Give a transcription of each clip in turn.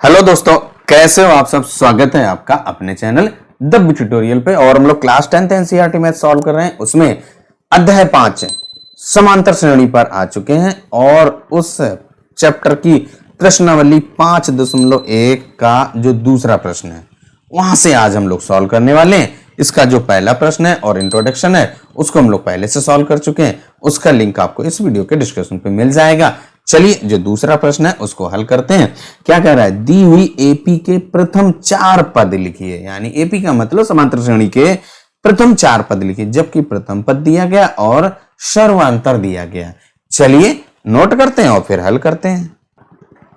Hello दोस्तों, कैसे हो आप सब। स्वागत है आपका अपने चैनल द बिट ट्यूटोरियल पे। और हम लोग class 10th NCERT math solve कर रहे हैं। उसमें अध्याय 5 समांतर श्रेणी पर आ चुके हैं और उस चैप्टर की प्रश्नावली 5.1 का जो दूसरा प्रश्न है वहां से आज हम लोग सॉल्व करने वाले हैं। इसका जो पहला प्रश्न है और इंट्रोडक्शन है उसको हम लोग पहले से सॉल्व कर चुके हैं। उसका लिंक आपको इस वीडियो के डिस्क्रिप्शन पे मिल जाएगा। चलिए जो दूसरा प्रश्न है उसको हल करते हैं। क्या कह रहा है, दी हुई एपी के प्रथम 4 पद लिखिए। यानी एपी का मतलब समांतर श्रेणी के प्रथम 4 पद लिखिए, जबकि प्रथम पद दिया गया और सर्वांतर दिया गया। चलिए नोट करते हैं और फिर हल करते हैं।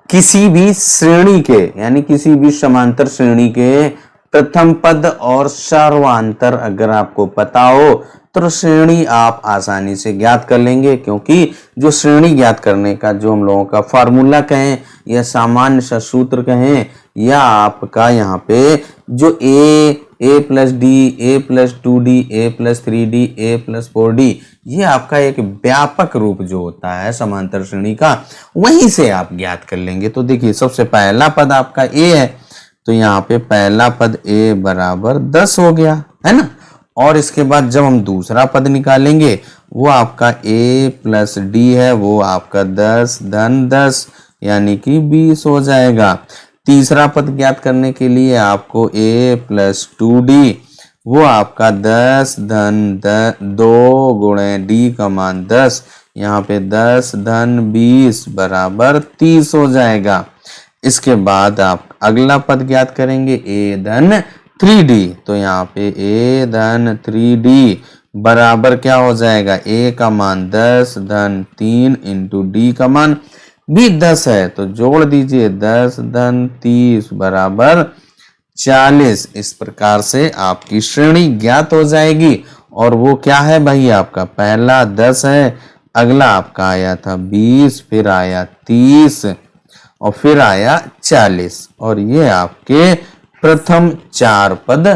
किसी भी श्रेणी के यानी किसी भी समांतर श्रेणी के प्रथम पद और सर्वांतर अगर आपको पता हो तो श्रेणी आप आसानी से ज्ञात कर लेंगे, क्योंकि जो श्रेणी ज्ञात करने का जो हम लोगों का फार्मूला कहें या सामान्य सा सूत्र कहें या आपका यहाँ पे जो a plus D, a plus 2d, a plus 3d, a plus 4d, ये आपका एक व्यापक रूप जो होता है समांतर श्रेणी का, वहीं से आप ज्ञात कर लेंगे। तो देखिए सबसे पहला पद आपका a है, तो यहाँ पे पहला पद a बराबर 10 हो गया है ना। और इसके बाद जब हम दूसरा पद निकालेंगे वो आपका a प्लस डी है, वो आपका 10 धन 10 यानी कि 20 हो जाएगा। तीसरा पद ज्ञात करने के लिए आपको a प्लस 2d, वो आपका 10 धन 2 गुणे d का मान 10, यहाँ पे 10 धन 20 बराबर 30 हो जाएगा। इसके बाद आप अगला पद ज्ञात करेंगे a धन 3d, तो यहाँ पे a धन 3d बराबर क्या हो जाएगा, a का मान 10 धन 3 इंटू d का मान भी 10 है, तो जोड़ दीजिए 10 धन 30 बराबर 40। इस प्रकार से आपकी श्रेणी ज्ञात हो जाएगी। और वो क्या है भाई, आपका पहला 10 है, अगला आपका आया था 20, फिर आया 30 और फिर आया 40, और ये आपके प्रथम 4 पद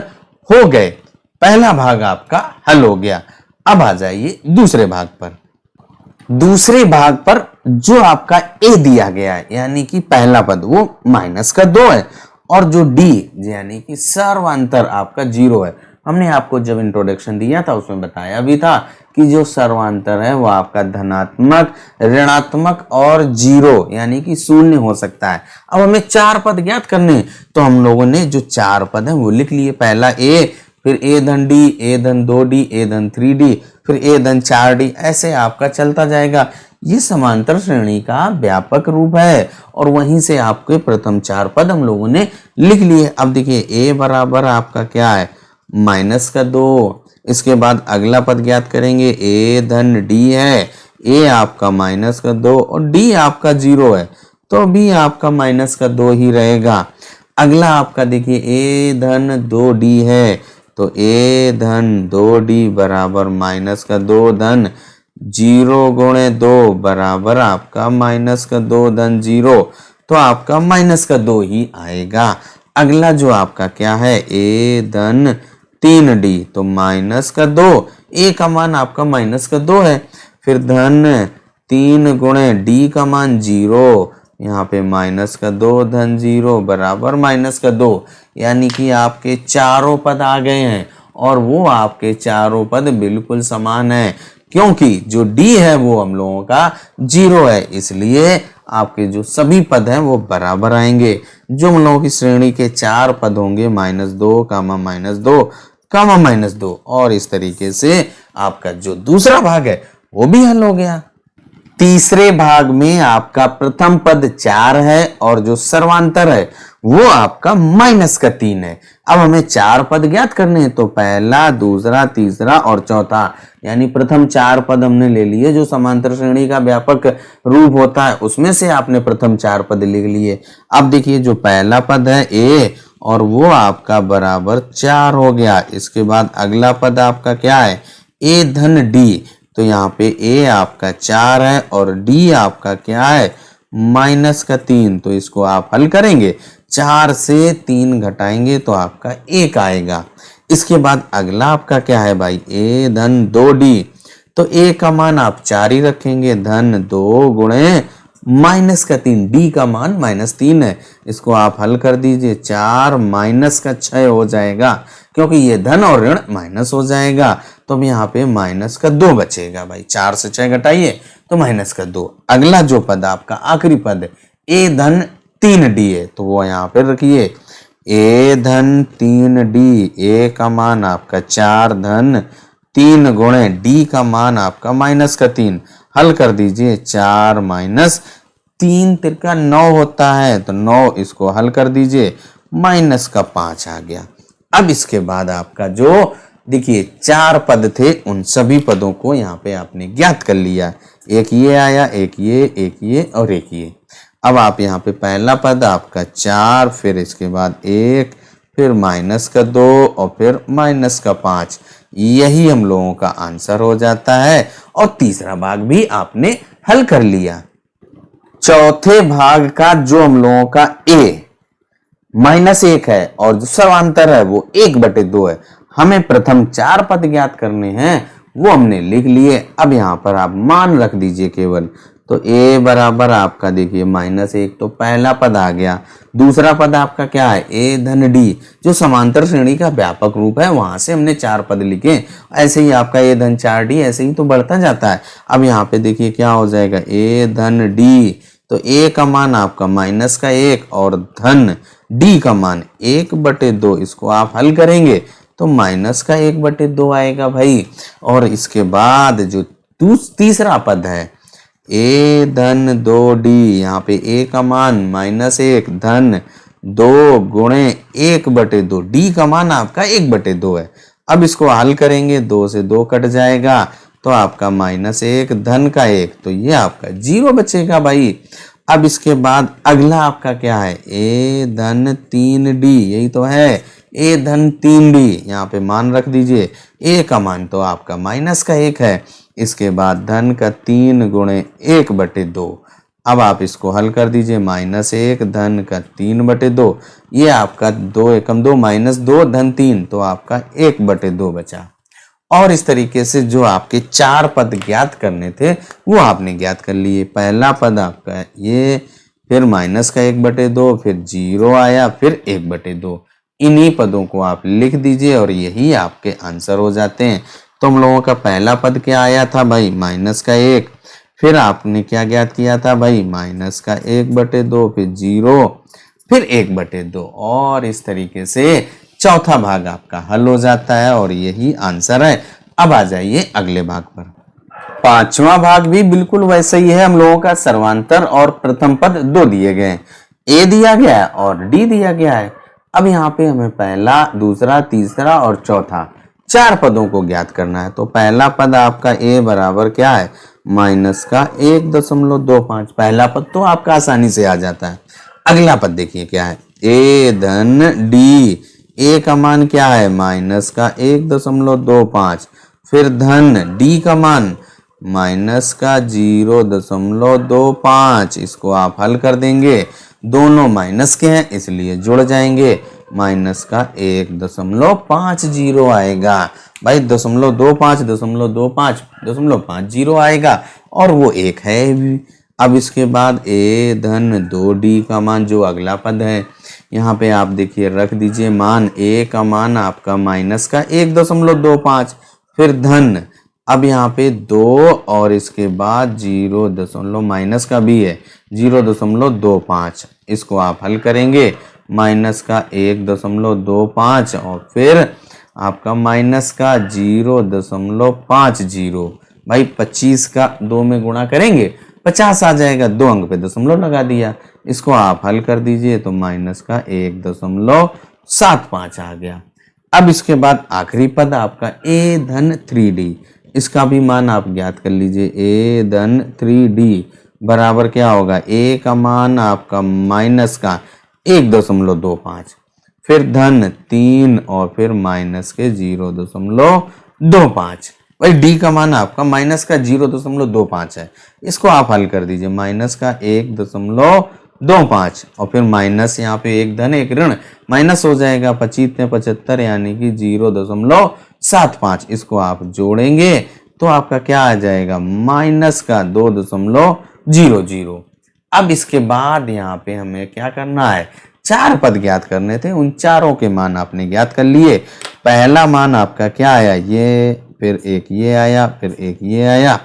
हो गए। पहला भाग आपका हल हो गया। अब आ जाइए दूसरे भाग पर। दूसरे भाग पर जो आपका a दिया गया है यानी कि पहला पद वो -2 है, और जो d यानी कि सर्वांतर आपका 0 है। हमने आपको जब इंट्रोडक्शन दिया था उसमें बताया भी था कि जो सर्वांतर है वो आपका धनात्मक, ऋणात्मक और 0 यानी कि 0 हो सकता है। अब हमें 4 पद ज्ञात करने हैं, तो हम लोगों ने जो 4 पद हैं वो लिख लिए। पहला a, फिर a धन d, a धन 2d, a धन 3d, फिर a धन 4d, ऐसे आपका चलता जाएगा। ये समांतर श्रेणी का व्यापक रूप है और वहीं से आपके प्रथम 4 पद हम लोगों ने लिख लिए। अब देखिए a बराबर आपका क्या है, -2। इसके बाद अगला पद ज्ञात करेंगे, a धन d है, a आपका -2 और d आपका 0 है, तो भी आपका -2 ही रहेगा। अगला आपका देखिए a धन 2d है, तो a धन 2d बराबर -2 धन 0 गुणे 2 बराबर आपका -2 धन 0, तो आपका -2 ही आएगा। अगला जो आपका क्या है, a धन 3d, तो -2, a का मान आपका -2 है, फिर धन 3 गुणे d का मान 0, यहाँ पे -2 धन 0 बराबर -2, यानी कि आपके चारों पद आ गए हैं। और वो आपके चारों पद बिल्कुल समान है, क्योंकि जो d है वो हम लोगों का 0 है, इसलिए आपके जो सभी पद हैं वो बराबर आएंगे। जो हम लोगों की श्रेणी के 4 पद होंगे -2, -2, और इस तरीके से आपका जो दूसरा भाग है वो भी हल हो गया। तीसरे भाग में आपका प्रथम पद 4 है और जो सर्वांतर है वो आपका -3 है। अब हमें 4 पद ज्ञात करने हैं, तो पहला, दूसरा, तीसरा और चौथा, यानी प्रथम 4 पद हमने ले लिए। जो समांतर श्रेणी का व्यापक रूप होता है उसमें से आपने प्रथम 4 पद लिख लिए। अब देखिए जो पहला पद है a, और वो आपका बराबर 4 हो गया। इसके बाद अगला पद आपका क्या है, a धन d, तो यहाँ पे a आपका 4 है और d आपका क्या है, -3, तो इसको आप हल करेंगे, 4 से 3 घटाएंगे तो आपका 1 आएगा। इसके बाद अगला आपका क्या है भाई, a धन 2d, तो a का मान आप 4 ही रखेंगे, धन 2 गुणे माइनस का 3, डी का मान -3 है, इसको आप हल कर दीजिए। 4 माइनस का 6 हो जाएगा, क्योंकि ये धन और ऋण माइनस हो जाएगा, तो अब यहाँ पे माइनस का 2 बचेगा भाई। 4 से 6 घटाइए तो माइनस का 2। अगला जो पद आपका आखिरी पद ए धन 3d है, तो वो यहाँ पे रखिए ए धन 3d। ए का मान आपका 4 धन 3 गुणे डी का मान आपका -3। हल कर दीजिए। 4 माइनस 3 तिरका 9 होता है, तो 9 इसको हल कर दीजिए, माइनस का 5 आ गया। अब इसके बाद आपका जो देखिए 4 पद थे, उन सभी पदों को यहाँ पे आपने ज्ञात कर लिया। एक ये आया, एक ये और एक ये। अब आप यहाँ पे पहला पद आपका 4, फिर इसके बाद 1, फिर -2 और फिर -5। यही हम लोगों का आंसर हो जाता है, और तीसरा भाग भी आपने हल कर लिया। चौथे भाग का जो हम लोगों का -1 है और जो सर्वांतर है वो 1/2 है। हमें प्रथम 4 पद ज्ञात करने हैं, वो हमने लिख लिए। अब यहाँ पर आप मान रख दीजिए केवल, तो a बराबर आपका देखिए -1, तो पहला पद आ गया। दूसरा पद आपका क्या है, a धन d, जो समांतर श्रेणी का व्यापक रूप है, वहां से हमने 4 पद लिखे। ऐसे ही आपका a धन 4d ऐसे ही तो बढ़ता जाता है। अब यहाँ पे देखिए क्या हो जाएगा, a धन d, तो a का मान आपका -1 और धन d का मान 1/2। इसको आप हल करेंगे तो -1/2 आएगा भाई। और इसके बाद जो तीसरा पद है a धन 2d, यहाँ पे a का मान -1 धन 2 गुणे 1/2, d का मान आपका 1/2 है। अब इसको हल करेंगे, 2 से 2 कट जाएगा, तो आपका -1 धन का 1, तो ये आपका 0 बचेगा भाई। अब इसके बाद अगला आपका क्या है, a धन 3d, यही तो है a धन 3d। यहाँ पे मान रख दीजिए, a का मान तो आपका -1 है। इसके बाद धन का 3 गुणे 1/2। अब आप इसको हल कर दीजिए, -1 धन का 3/2, ये आपका 2 एकम 2 -2 धन 3, तो आपका 1/2 बचा। और इस तरीके से जो आपके 4 पद ज्ञात करने थे वो आपने ज्ञात कर लिए। पहला पद आपका ये, फिर -1/2, फिर 0 आया, फिर 1/2। इन्हीं पदों को आप लिख दीजिए और यही आपके आंसर हो जाते हैं। तो हम लोगों का पहला पद क्या आया था भाई, -1, फिर आपने क्या ज्ञात किया था भाई, -1/2, फिर 0, फिर 1/2, और इस तरीके से चौथा भाग आपका हल हो जाता है, और यही आंसर है। अब आ जाइए अगले भाग पर। पांचवा भाग भी बिल्कुल वैसे ही है। हम लोगों का सर्वांतर और प्रथम पद 2 दिए गए हैं, a दिया गया है और d दिया गया है। अब यहाँ पे हमें पहला, दूसरा, तीसरा और चौथा 4 पदों को ज्ञात करना है। तो पहला पद आपका a बराबर क्या है, -1.25। पहला पद तो आपका आसानी से आ जाता है। अगला पद देखिए क्या है, a धन d, a का मान क्या है, -1.25, फिर धन d का मान -0.25। इसको आप हल कर देंगे, दोनों माइनस के हैं इसलिए जुड़ जाएंगे, -1.50 आएगा भाई। 0.25 आएगा, और वो 1 है भी। अब इसके बाद a धन 2d का मान, जो अगला पद है, यहाँ पे आप देखिए रख दीजिए मान। a का मान आपका -1.25, फिर धन, अब यहाँ पे 2 और इसके बाद 0 माइनस का भी है 0.25। इसको आप हल करेंगे, -1.25 और फिर आपका -0.50। भाई 25 का 2 में गुणा करेंगे 50 आ जाएगा, 2 अंक पे दशमलव लगा दिया। इसको आप हल कर दीजिए तो -1.75 आ गया। अब इसके बाद आखिरी पद आपका a धन 3d, इसका भी मान आप ज्ञात कर लीजिए। a धन 3d बराबर क्या होगा, a का मान आपका माइनस का 1.25, फिर धन 3 और फिर माइनस के 0.25। भाई d का मान आपका माइनस का 0.25 है। इसको आप हल कर दीजिए, माइनस का 1.25 और फिर माइनस, यहाँ पे एक धन एक ऋण, माइनस हो जाएगा 25×75 यानी कि 0.75। इसको आप जोड़ेंगे तो आपका क्या आ जाएगा, माइनस का 2.00। अब इसके बाद यहाँ पे हमें क्या करना है, 4 पद ज्ञात करने थे, उन चारों के मान आपने ज्ञात कर लिए। पहला मान आपका क्या आया, ये, फिर एक ये आया, फिर एक ये आया,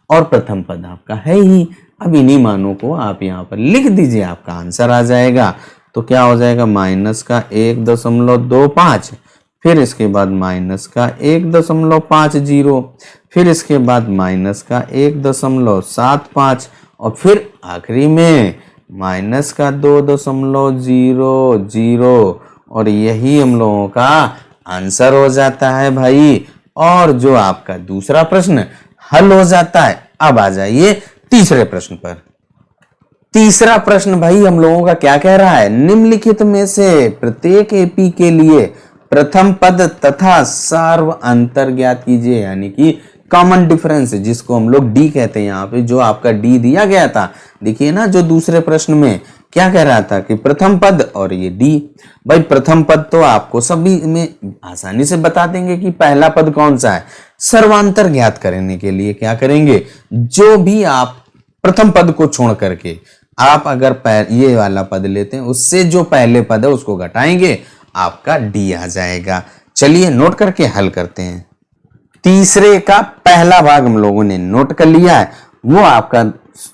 और प्रथम पद आपका है ही। अब इन्हीं मानों को आप यहाँ पर लिख दीजिए, आपका आंसर आ जाएगा। तो क्या हो जाएगा, माइनस का 1.25, फिर इसके बाद माइनस का 1.50, फिर इसके बाद माइनस का 1.75, और फिर आखिरी में माइनस का 2.00, और यही हम लोगों का आंसर हो जाता है भाई। और जो आपका दूसरा प्रश्न हल हो जाता है। अब आ जाइए तीसरे प्रश्न पर। तीसरा प्रश्न भाई हम लोगों का क्या कह रहा है, निम्नलिखित में से प्रत्येक एपी के लिए प्रथम पद तथा सार्व अंतर ज्ञात कीजिए, यानी कि कॉमन डिफरेंस, जिसको हम लोग डी कहते हैं। यहाँ पे जो आपका डी दिया गया था, देखिए ना, जो दूसरे प्रश्न में क्या कह रहा था कि प्रथम पद और ये डी। भाई प्रथम पद तो आपको सभी में आसानी से बता देंगे कि पहला पद कौन सा है। सर्वांतर ज्ञात करने के लिए क्या करेंगे, जो भी आप प्रथम पद को छोड़ करके आप अगर ये वाला पद लेते हैं, उससे जो पहले पद है उसको घटाएंगे, आपका डी आ जाएगा। चलिए नोट करके हल करते हैं। तीसरे का पहला भाग हम लोगों ने नोट कर लिया है। वो आपका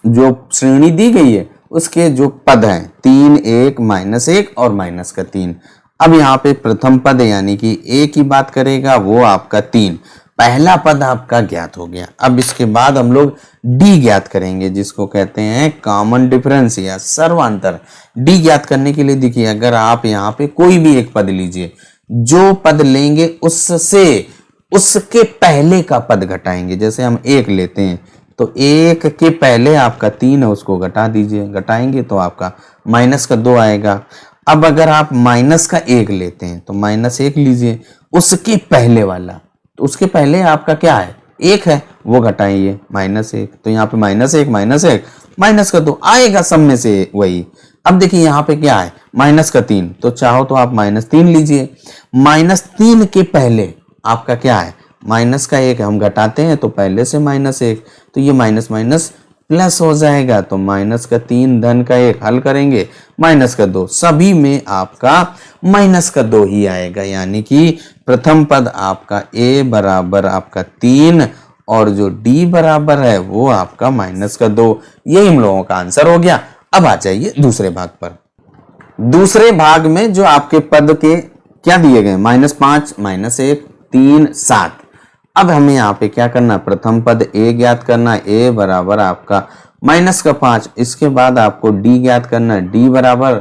जो श्रेणी दी गई है उसके जो पद हैं 3, 1, -1 और माइनस का 3। अब यहाँ पे प्रथम पद यानी कि ए की बात करेगा, वो आपका 3, पहला पद आपका ज्ञात हो गया। अब इसके बाद हम लोग डी ज्ञात करेंगे, जिसको कहते हैं कॉमन डिफरेंस या सर्वांतर। डी ज्ञात करने के लिए देखिए, अगर आप यहाँ पे कोई भी एक पद लीजिए, जो पद लेंगे उससे उसके पहले का पद घटाएंगे। जैसे हम 1 लेते हैं तो 1 के पहले आपका 3 है, उसको घटा दीजिए, घटाएंगे तो आपका माइनस का 2 आएगा। अब अगर आप माइनस का 1 लेते हैं तो -1 लीजिए, उसके पहले वाला, तो उसके पहले आपका क्या है, 1 है, वो घटाइए -1, तो यहाँ पे -1 माइनस का 2 आएगा, सब में से वही। अब देखिए यहाँ पे क्या है, माइनस का 3, तो चाहो तो आप -3 लीजिए। -3 के पहले आपका क्या है, माइनस का 1 हम घटाते हैं तो पहले से -1, तो ये माइनस माइनस प्लस हो जाएगा, तो माइनस का 3 धन का 1 हल करेंगे, माइनस का 2, सभी में आपका माइनस का 2 ही आएगा। यानी कि प्रथम पद आपका ए बराबर आपका 3 और जो डी बराबर है वो आपका माइनस का 2। यही हम लोगों का आंसर हो गया। अब आ जाइए दूसरे भाग पर। दूसरे भाग में जो आपके पद के क्या दिए गए, -5, -1, 3, 7। अब हमें यहाँ पे क्या करना, प्रथम पद ए ज्ञात करना, ए बराबर आपका माइनस का 5। इसके बाद आपको डी ज्ञात करना, डी बराबर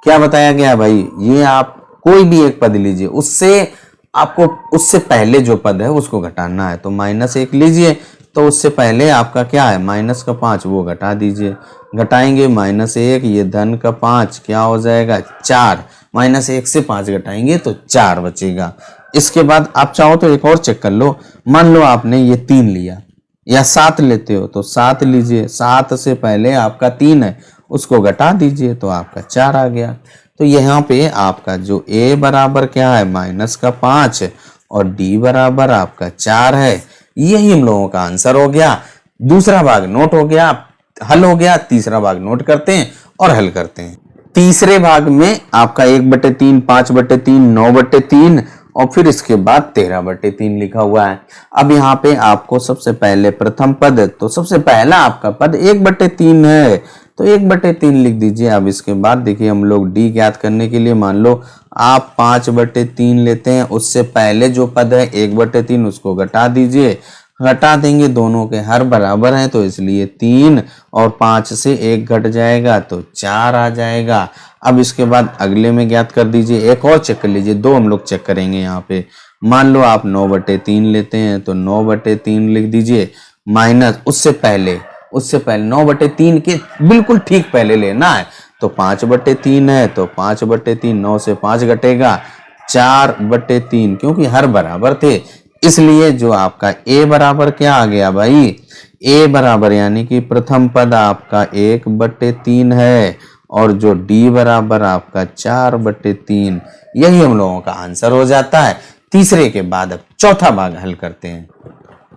क्या बताया गया भाई, ये आप कोई भी एक पद लीजिए, उससे आपको उससे पहले जो पद है उसको घटाना है। तो -1 लीजिए, तो उससे पहले आपका क्या है, माइनस का 5, वो घटा दीजिए, घटाएंगे -1, ये धन का 5 क्या हो जाएगा, 4, -1 से 5 घटाएंगे तो 4 बचेगा। इसके बाद आप चाहो तो एक और चेक कर लो, मान लो आपने ये 3 लिया या 7 लेते हो तो 7 लीजिए, 7 से पहले आपका 3 है, उसको घटा दीजिए तो आपका 4 आ गया। तो यहाँ पे आपका जो ए बराबर क्या है, माइनस का 5 और डी बराबर आपका 4 है। यही हम लोगों का आंसर हो गया। दूसरा भाग नोट हो गया, हल हो गया। तीसरा भाग नोट करते हैं और हल करते हैं। तीसरे भाग में आपका 1/3, 5/3, 9/3 और फिर इसके बाद 13/3 लिखा हुआ है। अब यहाँ पे आपको सबसे पहले प्रथम पद, तो सबसे पहला आपका पद 1/3 है, तो 1/3 लिख दीजिए। अब इसके बाद देखिए हम लोग डी ज्ञात करने के लिए मान लो आप 5/3 लेते हैं, उससे पहले जो पद है 1/3 उसको घटा दीजिए, घटा देंगे, दोनों के हर बराबर हैं तो इसलिए 3 और 5 से 1 घट जाएगा तो 4 आ जाएगा। अब इसके बाद अगले में ज्ञात कर दीजिए, एक और चेक कर लीजिए, 2 हम लोग चेक करेंगे यहाँ पे। मान लो आप 9/3 लेते हैं तो 9/3 लिख दीजिए, माइनस उससे पहले 9/3 के बिल्कुल ठीक पहले लेना है, तो 5/3 है तो 5/3, 9 से 5 घटेगा 4/3, क्योंकि हर बराबर थे इसलिए जो आपका ए बराबर क्या आ गया भाई, ए बराबर यानी कि प्रथम पद आपका 1/3 है और जो डी बराबर आपका 4/3। यही हम लोगों का आंसर हो जाता है। तीसरे के बाद अब चौथा भाग हल करते हैं।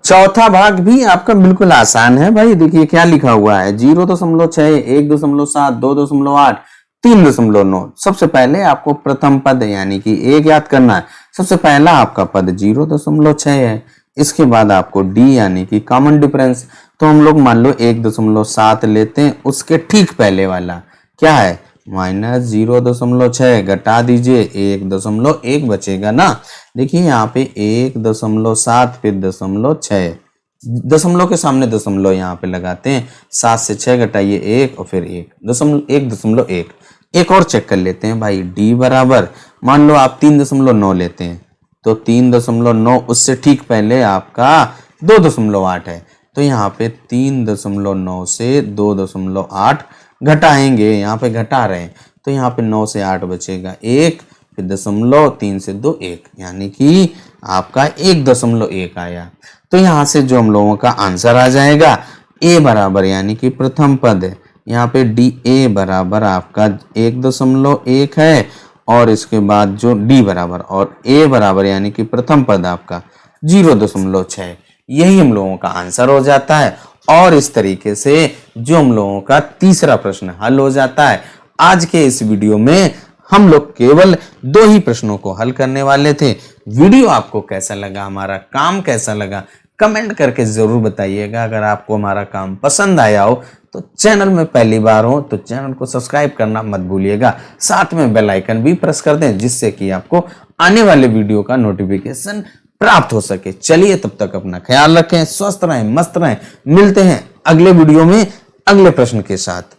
चौथा भाग भी आपका बिल्कुल आसान है भाई। देखिए क्या लिखा हुआ है, 0.6, 1.7, 2.8, 3.9। सबसे पहले आपको प्रथम पद यानी कि एक याद करना है। सबसे पहला आपका पद 0.6 है, इसके बाद आपको डी यानी कि कॉमन डिफरेंस, तो हम लोग मान लो 1.7 लेते हैं, उसके ठीक पहले वाला क्या है -0.6, घटा दीजिए 1.1 बचेगा ना। देखिए यहाँ पे 1.7 फिर 0.6, दशमलव के सामने दशमलव यहाँ पे लगाते हैं, 7 से 6 घटाइए 1 और फिर 1.1। एक और चेक कर लेते हैं भाई, डी बराबर मान लो आप 3.9 लेते हैं, तो 3.9 उससे ठीक पहले आपका 2.8 है, तो यहाँ पे 3.9 से 2.8 घटाएंगे, यहाँ पे घटा रहे हैं, तो यहाँ पे 9 से 8 बचेगा 1, फिर 3 से 2 1, यानी कि आपका 1.1 आया। तो यहाँ से जो हम लोगों का आंसर आ जाएगा ए बराबर यानी कि प्रथम पद है, यहाँ पे डी ए बराबर आपका 1.1 है, और इसके बाद जो डी बराबर और ए बराबर यानी कि प्रथम पद आपका 0.6, यही हम लोगों का आंसर हो जाता है। और इस तरीके से जो हम लोगों का तीसरा प्रश्न हल हो जाता है। आज के इस वीडियो में हम लोग केवल 2 ही प्रश्नों को हल करने वाले थे। वीडियो आपको कैसा लगा, हमारा काम कैसा लगा, कमेंट करके जरूर बताइएगा। अगर आपको हमारा काम पसंद आया हो तो चैनल में पहली बार हो तो चैनल को सब्सक्राइब करना मत भूलिएगा, साथ में बेल आइकन भी प्रेस कर दें, जिससे कि आपको आने वाले वीडियो का नोटिफिकेशन प्राप्त हो सके। चलिए तब तक अपना ख्याल रखें, स्वस्थ रहें, मस्त रहें। मिलते हैं अगले वीडियो में अगले प्रश्न के साथ।